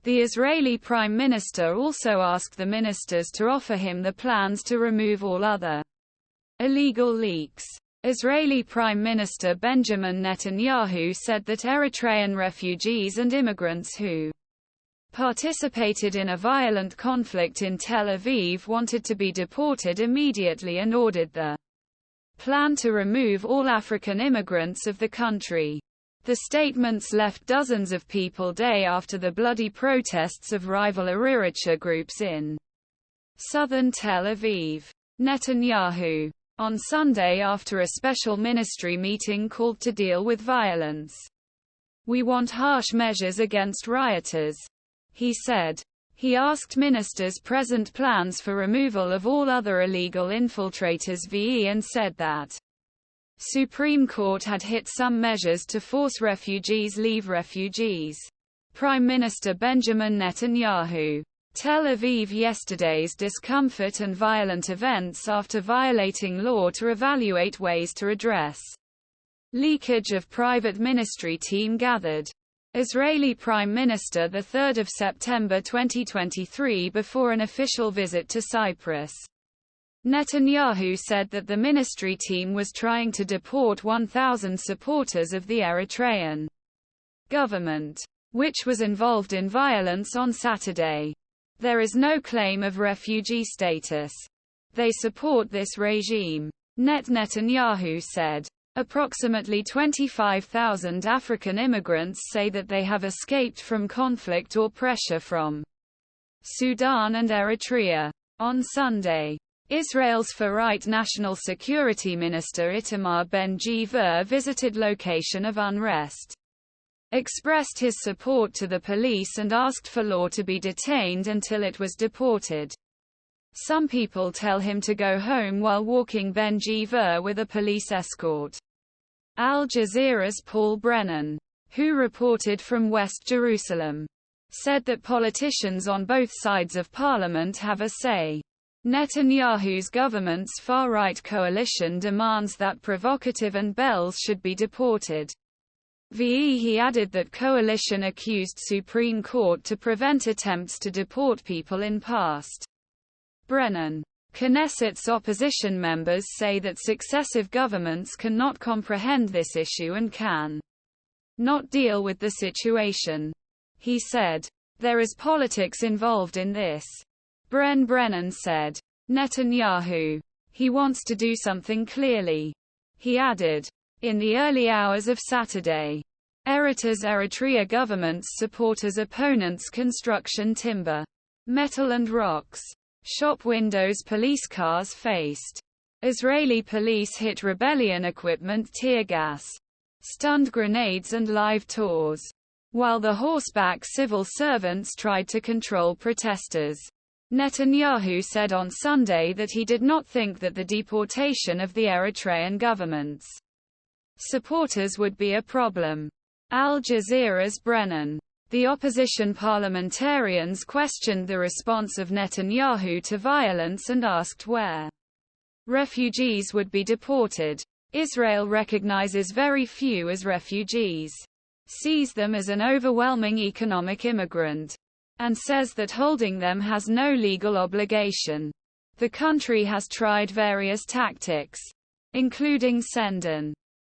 The Israeli Prime Minister also asked the ministers to offer him the plans to remove all other illegal leaks. Israeli Prime Minister Benjamin Netanyahu said that Eritrean refugees and immigrants who participated in a violent conflict in Tel Aviv wanted to be deported immediately and ordered the plan to remove all African immigrants of the country. The statements left dozens of people day after the bloody protests of rival Eritrean groups in southern Tel Aviv. Netanyahu, on Sunday after a special ministry meeting called to deal with violence. "We want harsh measures against rioters," he said. He asked ministers present plans for removal of all other illegal infiltrators and said that Supreme Court had hit some measures to force refugees leave refugees. Prime Minister Benjamin Netanyahu. Tel Aviv yesterday's discomfort and violent events after violating law to evaluate ways to address leakage of private ministry team gathered. Israeli Prime Minister 3 September 2023 before an official visit to Cyprus. Netanyahu said that the ministry team was trying to deport 1,000 supporters of the Eritrean government, which was involved in violence on Saturday. "There is no claim of refugee status. They support this regime," Netanyahu said. Approximately 25,000 African immigrants say that they have escaped from conflict or pressure from Sudan and Eritrea. On Sunday, Israel's far-right National Security Minister Itamar Ben-Gvir visited location of unrest, expressed his support to the police and asked for law to be detained until it was deported. Some people tell him to go home while walking Ben-Gvir with a police escort. Al Jazeera's Paul Brennan, who reported from West Jerusalem, said that politicians on both sides of parliament have a say. Netanyahu's government's far-right coalition demands that provocative and Bells should be deported. He added that coalition accused Supreme Court to prevent attempts to deport people in past. Brennan. Knesset's opposition members say that successive governments cannot comprehend this issue and can not deal with the situation. He said, "There is politics involved in this." Brennan said. Netanyahu. He wants to do something clearly. He added. In the early hours of Saturday, Eritrea government's supporters' opponents construction timber, metal and rocks, shop windows police cars faced. Israeli police hit rebellion equipment tear gas, stunned grenades and live tours, while the horseback civil servants tried to control protesters. Netanyahu said on Sunday that he did not think that the deportation of the Eritrean government's supporters would be a problem. Al Jazeera's Brennan. The opposition parliamentarians questioned the response of Netanyahu to violence and asked where refugees would be deported. Israel recognizes very few as refugees, sees them as an overwhelming economic immigrant, and says that holding them has no legal obligation. The country has tried various tactics, including sending